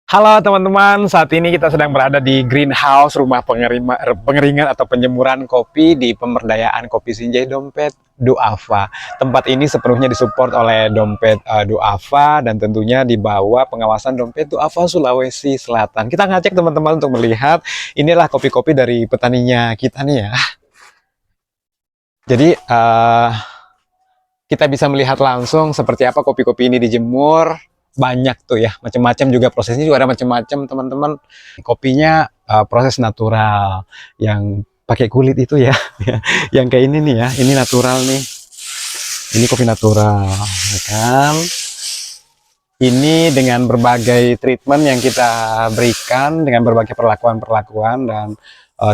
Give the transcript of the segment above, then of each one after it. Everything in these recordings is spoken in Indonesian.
Halo teman-teman, saat ini kita sedang berada di greenhouse rumah pengeringan atau penjemuran kopi di pemberdayaan Kopi Sinjai Dompet Duafa. Tempat ini sepenuhnya disupport oleh Dompet Duafa dan tentunya di bawah pengawasan Dompet Duafa Sulawesi Selatan. Kita ngajak teman-teman untuk melihat inilah kopi-kopi dari petaninya kita nih ya. Jadi kita bisa melihat langsung seperti apa kopi-kopi ini dijemur. Banyak tuh ya, macam-macam juga prosesnya juga ada macam-macam teman-teman. Kopinya proses natural yang pakai kulit itu ya, yang kayak ini nih ya, ini natural nih, ini kopi natural ya kan. Ini dengan berbagai treatment yang kita berikan, dengan berbagai perlakuan dan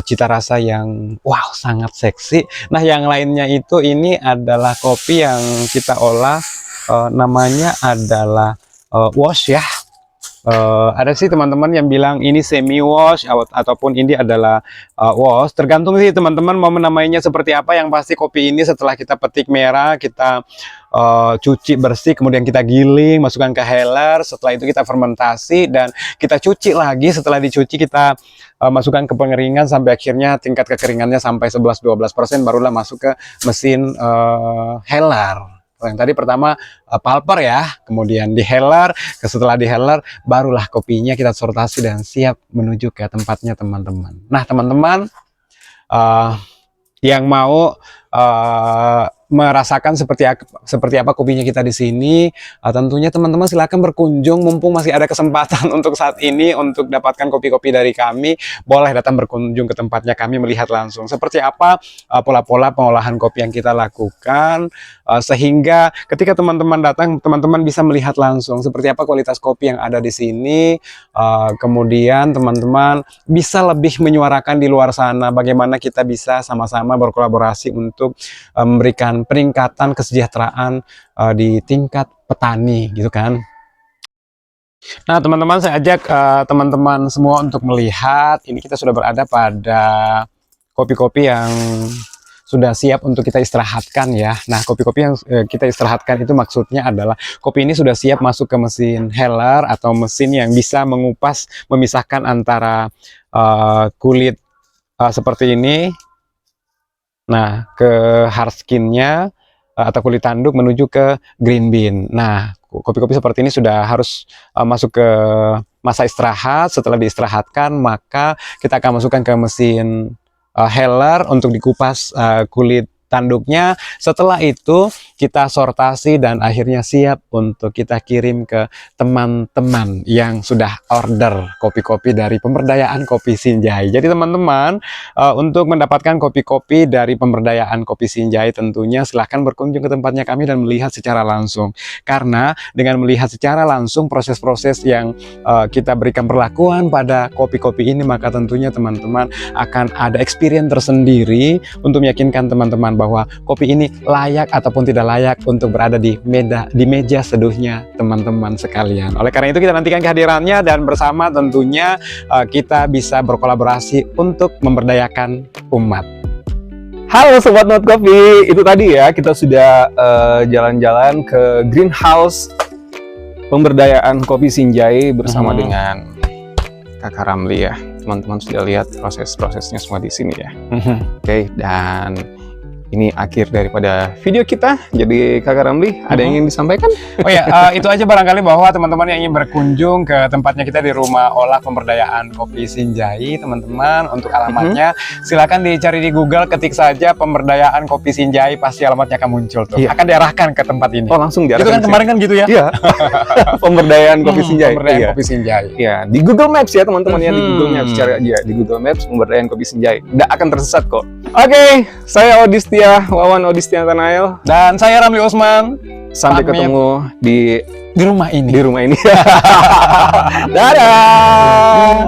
cita rasa yang wow sangat seksi. Nah yang lainnya itu ini adalah kopi yang kita olah, namanya adalah wash ya. Ada sih teman-teman yang bilang ini semi wash ataupun ini adalah wash, tergantung sih teman-teman mau menamainya seperti apa. Yang pasti kopi ini setelah kita petik merah, kita cuci bersih, kemudian kita giling, masukkan ke heller, setelah itu kita fermentasi dan kita cuci lagi. Setelah dicuci kita masukkan ke pengeringan sampai akhirnya tingkat kekeringannya sampai 11-12%, barulah masuk ke mesin heller. Yang tadi pertama pulper ya, kemudian di heller, setelah di heller barulah kopinya kita sortasi dan siap menuju ke tempatnya teman-teman. Nah teman-teman yang mau merasakan seperti apa kopinya kita di sini, tentunya teman-teman silahkan berkunjung mumpung masih ada kesempatan untuk saat ini untuk dapatkan kopi-kopi dari kami. Boleh datang berkunjung ke tempatnya kami, melihat langsung seperti apa pola-pola pengolahan kopi yang kita lakukan, sehingga ketika teman-teman datang, teman-teman bisa melihat langsung seperti apa kualitas kopi yang ada di sini. Kemudian teman-teman bisa lebih menyuarakan di luar sana bagaimana kita bisa sama-sama berkolaborasi untuk memberikan peningkatan kesejahteraan di tingkat petani gitu kan. Nah teman-teman, saya ajak teman-teman semua untuk melihat ini kita sudah berada pada kopi-kopi yang sudah siap untuk kita istirahatkan ya. Nah kopi-kopi yang kita istirahatkan itu maksudnya adalah kopi ini sudah siap masuk ke mesin heller atau mesin yang bisa mengupas, memisahkan antara kulit seperti ini, nah ke hard skinnya atau kulit tanduk menuju ke green bean. Nah kopi-kopi seperti ini sudah harus masuk ke masa istirahat. Setelah diistirahatkan maka kita akan masukkan ke mesin heller untuk dikupas kulit tanduknya. Setelah itu kita sortasi dan akhirnya siap untuk kita kirim ke teman-teman yang sudah order kopi-kopi dari pemberdayaan Kopi Sinjai. Jadi teman-teman, untuk mendapatkan kopi-kopi dari pemberdayaan Kopi Sinjai tentunya silahkan berkunjung ke tempatnya kami dan melihat secara langsung. Karena dengan melihat secara langsung proses-proses yang kita berikan perlakuan pada kopi-kopi ini, maka tentunya teman-teman akan ada experience tersendiri untuk meyakinkan teman-teman bahwa kopi ini layak ataupun tidak layak untuk berada di meja seduhnya teman-teman sekalian. Oleh karena itu kita nantikan kehadirannya dan bersama tentunya kita bisa berkolaborasi untuk memberdayakan umat. Halo Sobat Not Kopi, itu tadi ya kita sudah jalan-jalan ke greenhouse pemberdayaan Kopi Sinjai bersama dengan Kakak Ramli ya. Teman-teman sudah lihat proses-prosesnya semua di sini ya. Oke, dan ini akhir daripada video kita. Jadi Kakak Ramli, ada yang ingin disampaikan? Oh ya, itu aja barangkali bahwa teman-teman yang ingin berkunjung ke tempatnya kita di rumah olah pemberdayaan Kopi Sinjai, teman-teman, untuk alamatnya silakan dicari di Google, ketik saja pemberdayaan Kopi Sinjai, pasti alamatnya akan muncul tuh. Akan diarahkan ke tempat ini. Oh, langsung diarahkan. Itu kan kemarin kan gitu ya? Iya. Pemberdayaan Kopi Sinjai. Pemberdayaan Kopi Sinjai. Ya, di Google Maps ya teman-teman ya, di Google Maps cari aja di Google Maps pemberdayaan Kopi Sinjai. Nggak akan tersesat kok. Oke, saya Odistia, Wawan Odistia Tanael, dan saya Ramli Usman. Sampai ketemu di rumah ini. Dadah.